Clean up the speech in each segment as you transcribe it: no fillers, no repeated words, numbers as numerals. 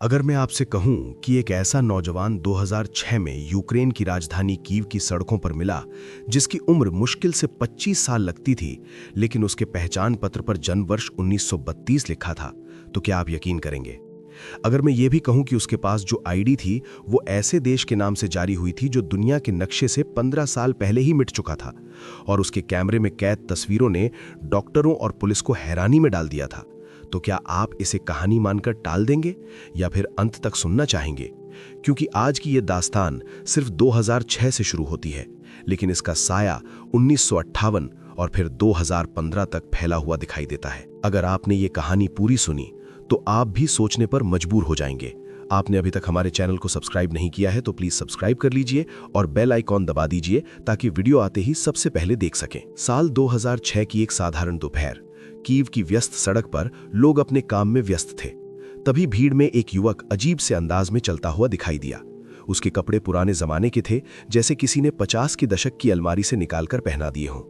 अगर मैं आपसे कहूं कि एक ऐसा नौजवान 2006 में यूक्रेन की राजधानी कीव की सड़कों पर मिला जिसकी उम्र मुश्किल से 25 साल लगती थी, लेकिन उसके पहचान पत्र पर जन्म वर्ष 1932 लिखा था, तो क्या आप यकीन करेंगे? अगर मैं ये भी कहूं कि उसके पास जो आईडी थी वो ऐसे देश के नाम से जारी हुई थी जो दुनिया के नक्शे से 15 साल पहले ही मिट चुका था, और उसके कैमरे में कैद तस्वीरों ने डॉक्टरों और पुलिस को हैरानी में डाल दिया था, तो क्या आप इसे कहानी मानकर टाल देंगे या फिर अंत तक सुनना चाहेंगे? क्योंकि आज की ये दास्तान सिर्फ 2006 से शुरू होती है, लेकिन इसका साया 1958 और फिर 2015 तक फैला हुआ दिखाई देता है। अगर आपने ये कहानी पूरी सुनी तो आप भी सोचने पर मजबूर हो जाएंगे। आपने अभी तक हमारे चैनल को सब्सक्राइब नहीं किया है तो प्लीज सब्सक्राइब कर लीजिए और बेल आइकॉन दबा दीजिए ताकि वीडियो आते ही सबसे पहले देख सकें। साल 2006 की एक साधारण दोपहर, कीव की व्यस्त सड़क पर लोग अपने काम में व्यस्त थे। तभी भीड़ में एक युवक अजीब से अंदाज में चलता हुआ दिखाई दिया। उसके कपड़े पुराने जमाने के थे, जैसे किसी ने 50 के दशक की अलमारी से निकालकर पहना दिए हों।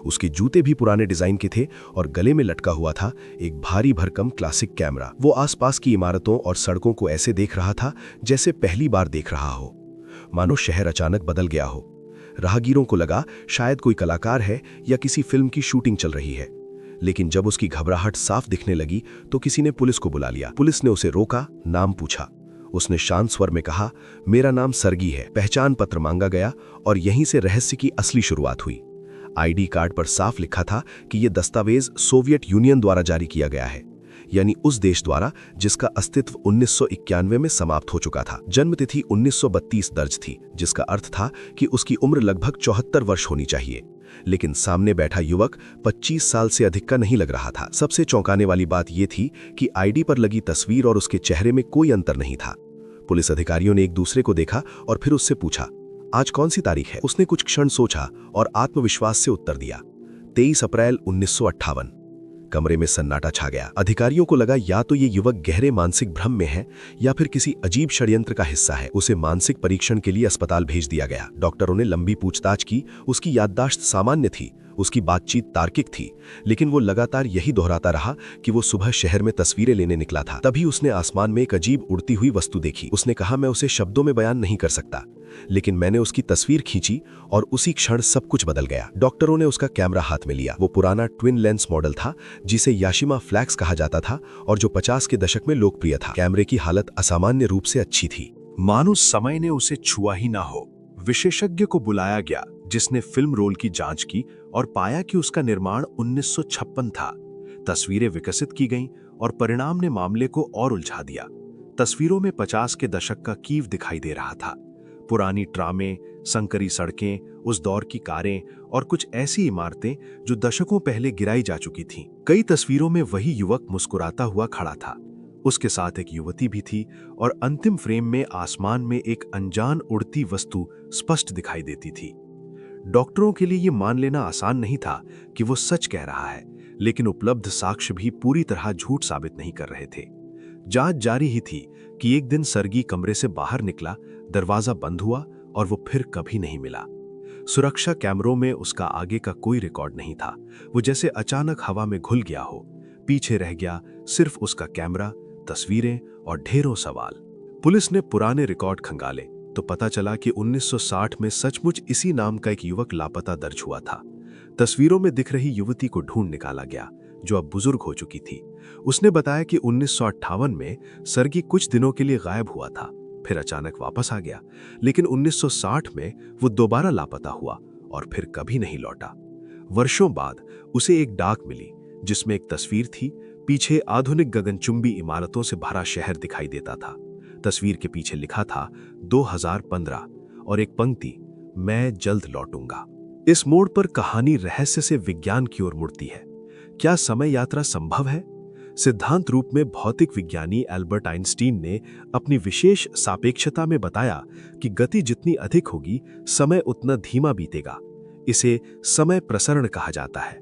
उसके जूते भी पुराने डिजाइन के थे और गले में लटका हुआ था एक भारी भरकम क्लासिक कैमरा। वो आसपास की इमारतों और सड़कों को ऐसे देख रहा था जैसे पहली बार देख रहा हो, मानो शहर अचानक बदल गया हो। राहगीरों को लगा शायद कोई कलाकार है या किसी फिल्म की शूटिंग चल रही है, लेकिन जब उसकी घबराहट साफ दिखने लगी तो किसी ने पुलिस को बुला लिया। पुलिस ने उसे रोका, नाम पूछा। उसने शांत स्वर में कहा, मेरा नाम सरगी है। पहचान पत्र मांगा गया और यहीं से रहस्य की असली शुरुआत हुई। आईडी कार्ड पर साफ लिखा था कि यह दस्तावेज सोवियत यूनियन द्वारा जारी किया गया है, यानी उस देश द्वारा जिसका अस्तित्व 1991 में समाप्त हो चुका था। जन्मतिथि 1932 दर्ज थी, जिसका अर्थ था कि उसकी उम्र लगभग 74 वर्ष होनी चाहिए। लेकिन सामने बैठा युवक 25 साल से अधिक का नहीं लग रहा था। सबसे चौंकाने वाली बात यह थी कि आईडी पर लगी तस्वीर और उसके चेहरे में कोई अंतर नहीं था। पुलिस अधिकारियों ने एक दूसरे को देखा और फिर उससे पूछा, आज कौन सी तारीख है? उसने कुछ क्षण सोचा और आत्मविश्वास से उत्तर दिया, 23 अप्रैल 1958। कमरे में सन्नाटा छा गया। अधिकारियों को लगा या तो ये युवक गहरे मानसिक भ्रम में है या फिर किसी अजीब षड्यंत्र का हिस्सा है। उसे मानसिक परीक्षण के लिए अस्पताल भेज दिया गया। डॉक्टरों ने लंबी पूछताछ की। उसकी याददाश्त सामान्य थी, उसकी बातचीत तार्किक थी, लेकिन वो लगातार यही दोहराता रहा कि वो सुबह शहर में तस्वीरें लेने निकला था। तभी उसने आसमान में एक अजीब उड़ती हुई वस्तु देखी। उसने कहा, मैं उसे शब्दों में बयान नहीं कर सकता, लेकिन मैंने उसकी तस्वीर खींची और उसी क्षण सब कुछ बदल गया। डॉक्टरों ने उसका कैमरा हाथ में लिया। वो पुराना ट्विन लेंस मॉडल था जिसे याशिमा फ्लैक्स कहा जाता था और जो 50 के दशक में लोकप्रिय था। कैमरे की हालत असामान्य रूप से अच्छी थी, मानो समय ने उसे छुआ ही ना हो। विशेषज्ञ को बुलाया गया जिसने फिल्म रोल की जांच की और पाया कि उसका निर्माण 1956 था। तस्वीरें विकसित की गईं और परिणाम ने मामले को और उलझा दिया। तस्वीरों में 50 के दशक का कीव दिखाई दे रहा था। पुरानी ट्रामें, संकरी सड़कें, उस दौर की कारें और कुछ ऐसी इमारतें जो दशकों पहले गिराई जा चुकी थीं। कई तस्वीरों में वही युवक मुस्कुराता हुआ खड़ा था। उसके साथ एक युवती भी थी और अंतिम फ्रेम में आसमान में एक अनजान उड़ती वस्तु स्पष्ट दिखाई देती थी। डॉक्टरों के लिए ये मान लेना आसान नहीं था कि वो सच कह रहा है, लेकिन उपलब्ध साक्ष्य भी पूरी तरह झूठ साबित नहीं कर रहे थे। जांच जारी ही थी कि एक दिन सरगी कमरे से बाहर निकला, दरवाजा बंद हुआ और वो फिर कभी नहीं मिला। सुरक्षा कैमरों में उसका आगे का कोई रिकॉर्ड नहीं था। वो जैसे अचानक हवा में घुल गया हो। पीछे रह गया सिर्फ उसका कैमरा, तस्वीरें और ढेरों सवाल। पुलिस ने पुराने रिकॉर्ड खंगाले तो पता चला कि 1960 में सचमुच इसी नाम का एक युवक लापता दर्ज हुआ था। तस्वीरों में दिख रही युवती को ढूंढ निकाला गया, जो अब बुजुर्ग हो चुकी थी। उसने बताया कि 1958 में सरगी कुछ दिनों के लिए गायब हुआ था, फिर अचानक वापस आ गया, लेकिन 1960 में वो दोबारा लापता हुआ और फिर कभी नहीं लौटा। वर्षों बाद उसे एक डाक मिली जिसमें एक तस्वीर थी। पीछे आधुनिक गगनचुंबी इमारतों से भरा शहर दिखाई देता था। तस्वीर के पीछे लिखा था 2015 और एक पंक्ति, मैं जल्द लौटूंगा। इस मोड़ पर कहानी रहस्य से विज्ञान की ओर मुड़ती है। क्या समय यात्रा संभव है? सिद्धांत रूप में भौतिक विज्ञानी एल्बर्ट आइंस्टीन ने अपनी विशेष सापेक्षता में बताया कि गति जितनी अधिक होगी, समय उतना धीमा बीतेगा। इसे समय प्रसरण कहा जाता है।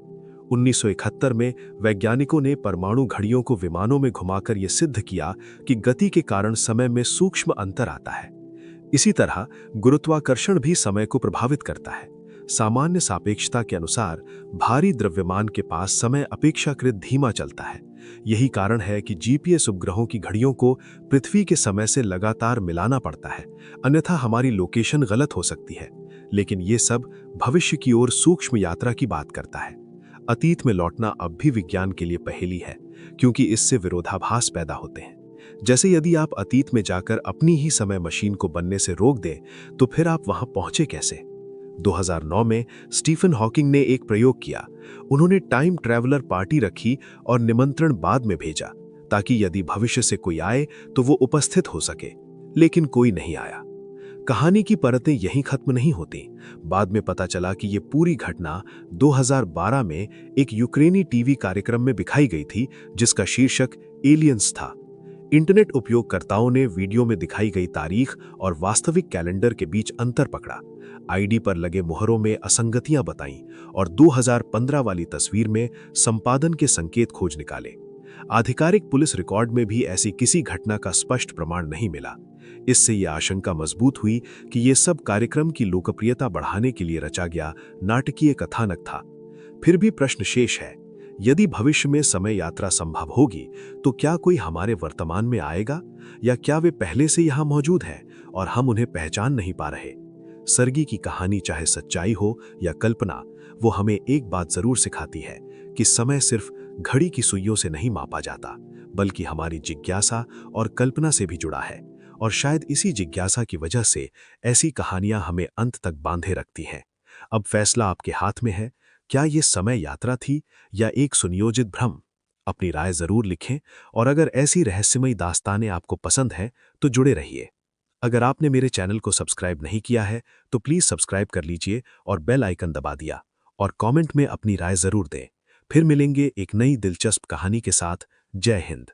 1971 में वैज्ञानिकों ने परमाणु घड़ियों को विमानों में घुमाकर यह सिद्ध किया कि गति के कारण समय में सूक्ष्म अंतर आता है। इसी तरह गुरुत्वाकर्षण भी समय को प्रभावित करता है। सामान्य सापेक्षता के अनुसार भारी द्रव्यमान के पास समय अपेक्षाकृत धीमा चलता है। यही कारण है कि जीपीएस उपग्रहों की घड़ियों को पृथ्वी के समय से लगातार मिलाना पड़ता है, अन्यथा हमारी लोकेशन गलत हो सकती है। लेकिन ये सब भविष्य की ओर सूक्ष्म यात्रा की बात करता है। अतीत में लौटना अब भी विज्ञान के लिए पहेली है, क्योंकि इससे विरोधाभास पैदा होते हैं। जैसे यदि आप अतीत में जाकर अपनी ही समय मशीन को बनने से रोक दें, तो फिर आप वहां पहुंचे कैसे? 2009 में स्टीफन हॉकिंग ने एक प्रयोग किया। उन्होंने टाइम ट्रैवलर पार्टी रखी और निमंत्रण बाद में भेजा, ताकि यदि भविष्य से कोई आए तो वो उपस्थित हो सके। लेकिन कोई नहीं आया। कहानी की परतें यहीं खत्म नहीं होती। बाद में पता चला कि ये पूरी घटना 2012 में एक यूक्रेनी टीवी कार्यक्रम में दिखाई गई थी, जिसका शीर्षक एलियंस था। इंटरनेट उपयोगकर्ताओं ने वीडियो में दिखाई गई तारीख और वास्तविक कैलेंडर के बीच अंतर पकड़ा, आईडी पर लगे मुहरों में असंगतियां बताईं और 2015 वाली तस्वीर में संपादन के संकेत खोज निकाले। आधिकारिक पुलिस रिकॉर्ड में भी ऐसी किसी घटना का स्पष्ट प्रमाण नहीं मिला। इससे यह आशंका मजबूत हुई कि यह सब कार्यक्रम की लोकप्रियता बढ़ाने के लिए रचा गया नाटकीय कथानक था। फिर भी प्रश्न शेष है, यदि भविष्य में समय यात्रा संभव होगी, तो क्या कोई हमारे वर्तमान में आएगा, या क्या वे पहले से यहां मौजूद हैं और हम उन्हें पहचान नहीं पा रहे? सर्गी की कहानी चाहे सच्चाई हो या कल्पना, वो हमें एक बात जरूर सिखाती है कि समय सिर्फ घड़ी की सुइयों से नहीं मापा जाता, बल्कि हमारी जिज्ञासा और कल्पना से भी जुड़ा है। और शायद इसी जिज्ञासा की वजह से ऐसी कहानियां हमें अंत तक बांधे रखती हैं। अब फैसला आपके हाथ में है, क्या ये समय यात्रा थी या एक सुनियोजित भ्रम? अपनी राय जरूर लिखें, और अगर ऐसी रहस्यमयी दास्तानें आपको पसंद हैं तो जुड़े रहिए। अगर आपने मेरे चैनल को सब्सक्राइब नहीं किया है तो प्लीज सब्सक्राइब कर लीजिए और बेल आइकन दबा दिया, और कमेंट में अपनी राय जरूर दें। फिर मिलेंगे एक नई दिलचस्प कहानी के साथ। जय हिंद।